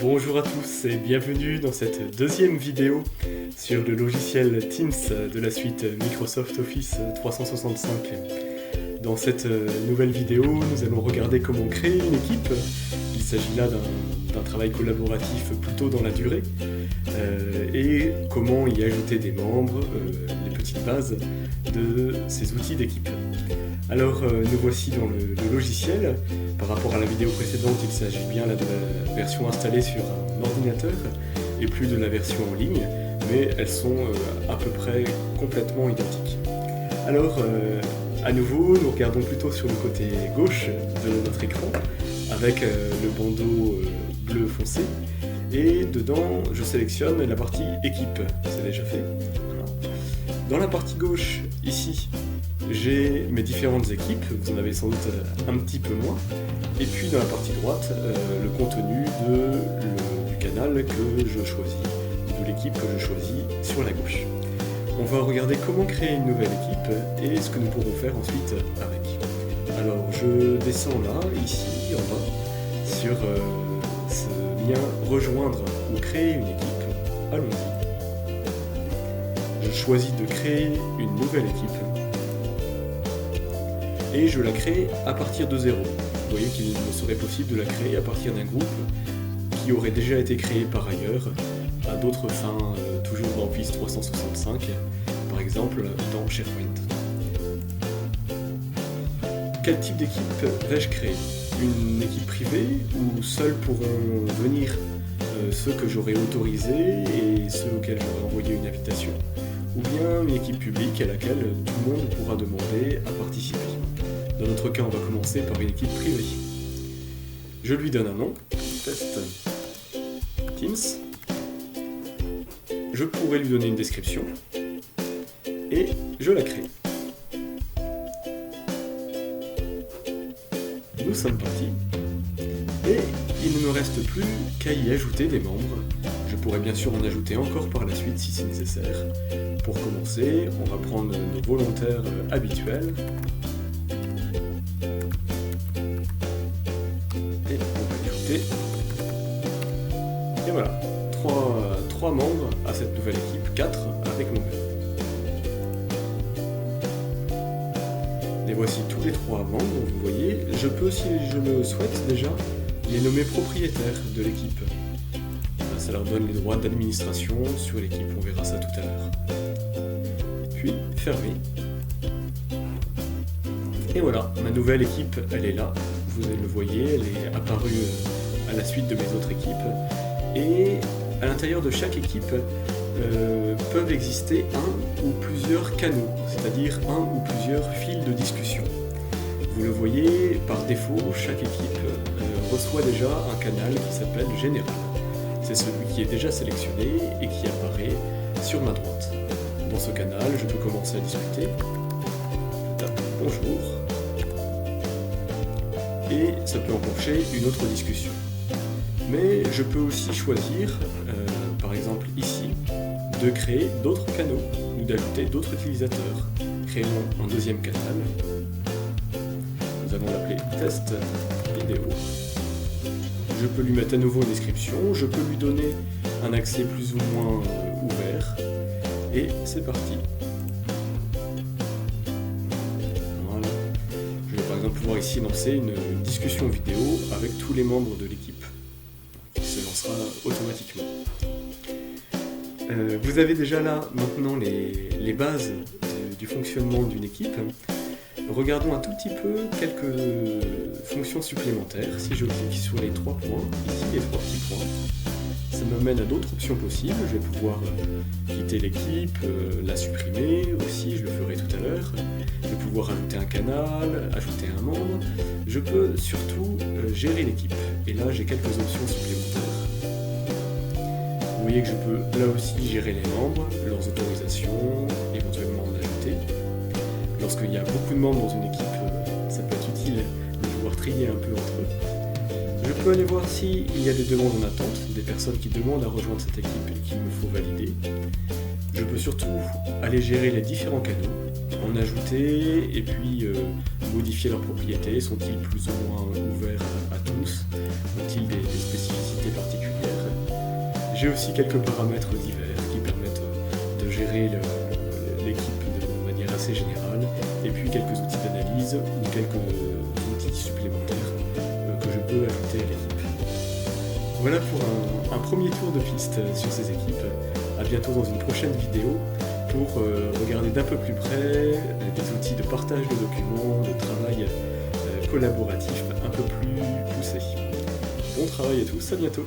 Bonjour à tous et bienvenue dans cette deuxième vidéo sur le logiciel Teams de la suite Microsoft Office 365. Dans cette nouvelle vidéo, nous allons regarder comment créer une équipe. Il s'agit là d'un travail collaboratif plutôt dans la durée et comment y ajouter des membres, les petites bases de ces outils d'équipe. Alors nous voici dans le logiciel. Par rapport à la vidéo précédente, il s'agit bien là de la version installée sur un ordinateur et plus de la version en ligne, mais elles sont à peu près complètement identiques. Alors à nouveau, nous regardons plutôt sur le côté gauche de notre écran avec le bandeau bleu foncé et dedans je sélectionne la partie équipe, c'est déjà fait. Dans la partie gauche, ici, j'ai mes différentes équipes, vous en avez sans doute un petit peu moins, et puis dans la partie droite, le contenu du canal que je choisis, de l'équipe que je choisis sur la gauche. On va regarder comment créer une nouvelle équipe et ce que nous pourrons faire ensuite avec. Alors je descends là, ici, en bas, sur ce lien rejoindre ou créer une équipe. Allons-y. Je choisis de créer une nouvelle équipe et je la crée à partir de zéro. Vous voyez qu'il me serait possible de la créer à partir d'un groupe qui aurait déjà été créé par ailleurs à d'autres fins, toujours dans Office 365, par exemple dans SharePoint. Quel type d'équipe vais-je créer? Une équipe privée où seuls pourront venir ceux que j'aurai autorisés et ceux auxquels j'aurai envoyé une invitation, ou bien une équipe publique à laquelle tout le monde pourra demander à participer. Dans notre cas, on va commencer par une équipe privée. Je lui donne un nom, test Teams. Je pourrais lui donner une description et je la crée. Nous sommes partis et il ne me reste plus qu'à y ajouter des membres. Je pourrais bien sûr en ajouter encore par la suite si c'est nécessaire. Pour commencer, on va prendre nos volontaires habituels et on va ajouter. Et voilà, 3 membres à cette nouvelle équipe, 4 avec mon mail. Les voici tous les 3 membres, vous voyez. Je peux, si je le souhaite déjà, les nommer propriétaires de l'équipe. Ça leur donne les droits d'administration sur l'équipe, on verra ça tout à l'heure. Puis, fermer. Et voilà, ma nouvelle équipe, elle est là. Vous le voyez, elle est apparue à la suite de mes autres équipes. Et à l'intérieur de chaque équipe, peuvent exister un ou plusieurs canaux, c'est-à-dire un ou plusieurs fils de discussion. Vous le voyez, par défaut, chaque équipe reçoit déjà un canal qui s'appelle Général. C'est celui qui est déjà sélectionné et qui apparaît sur ma droite. Dans ce canal, je peux commencer à discuter. Je tape bonjour. Et ça peut enclencher une autre discussion. Mais je peux aussi choisir, par exemple ici, de créer d'autres canaux ou d'ajouter d'autres utilisateurs. Créons un deuxième canal. Nous allons l'appeler test vidéo. Je peux lui mettre à nouveau une description, je peux lui donner un accès plus ou moins ouvert, et c'est parti. Voilà. Je vais par exemple pouvoir ici lancer une discussion vidéo avec tous les membres de l'équipe, qui se lancera automatiquement. Vous avez déjà là maintenant les bases du fonctionnement d'une équipe. Regardons un tout petit peu quelques fonctions supplémentaires. Si je clique sur les 3 points, ici les 3 petits points, ça me mène à d'autres options possibles. Je vais pouvoir quitter l'équipe, la supprimer aussi, je le ferai tout à l'heure. Je vais pouvoir ajouter un canal, ajouter un membre. Je peux surtout gérer l'équipe. Et là, j'ai quelques options supplémentaires. Vous voyez que je peux là aussi gérer les membres, leurs autorisations, éventuellement en ajouter. Lorsqu'il y a beaucoup de membres dans une équipe, ça peut être utile de pouvoir trier un peu entre eux. Je peux aller voir s'il y a des demandes en attente, des personnes qui demandent à rejoindre cette équipe et qu'il me faut valider. Je peux surtout aller gérer les différents canaux, en ajouter et puis modifier leurs propriétés. Sont-ils plus ou moins ouverts à tous? Ont-ils des spécificités particulières? J'ai aussi quelques paramètres divers qui permettent de gérer l'équipe de manière assez générale, et puis quelques outils d'analyse ou quelques outils supplémentaires que je peux ajouter à l'équipe. Voilà pour un premier tour de piste sur ces équipes. A bientôt dans une prochaine vidéo pour regarder d'un peu plus près des outils de partage de documents, de travail collaboratif un peu plus poussés. Bon travail à tous, à bientôt.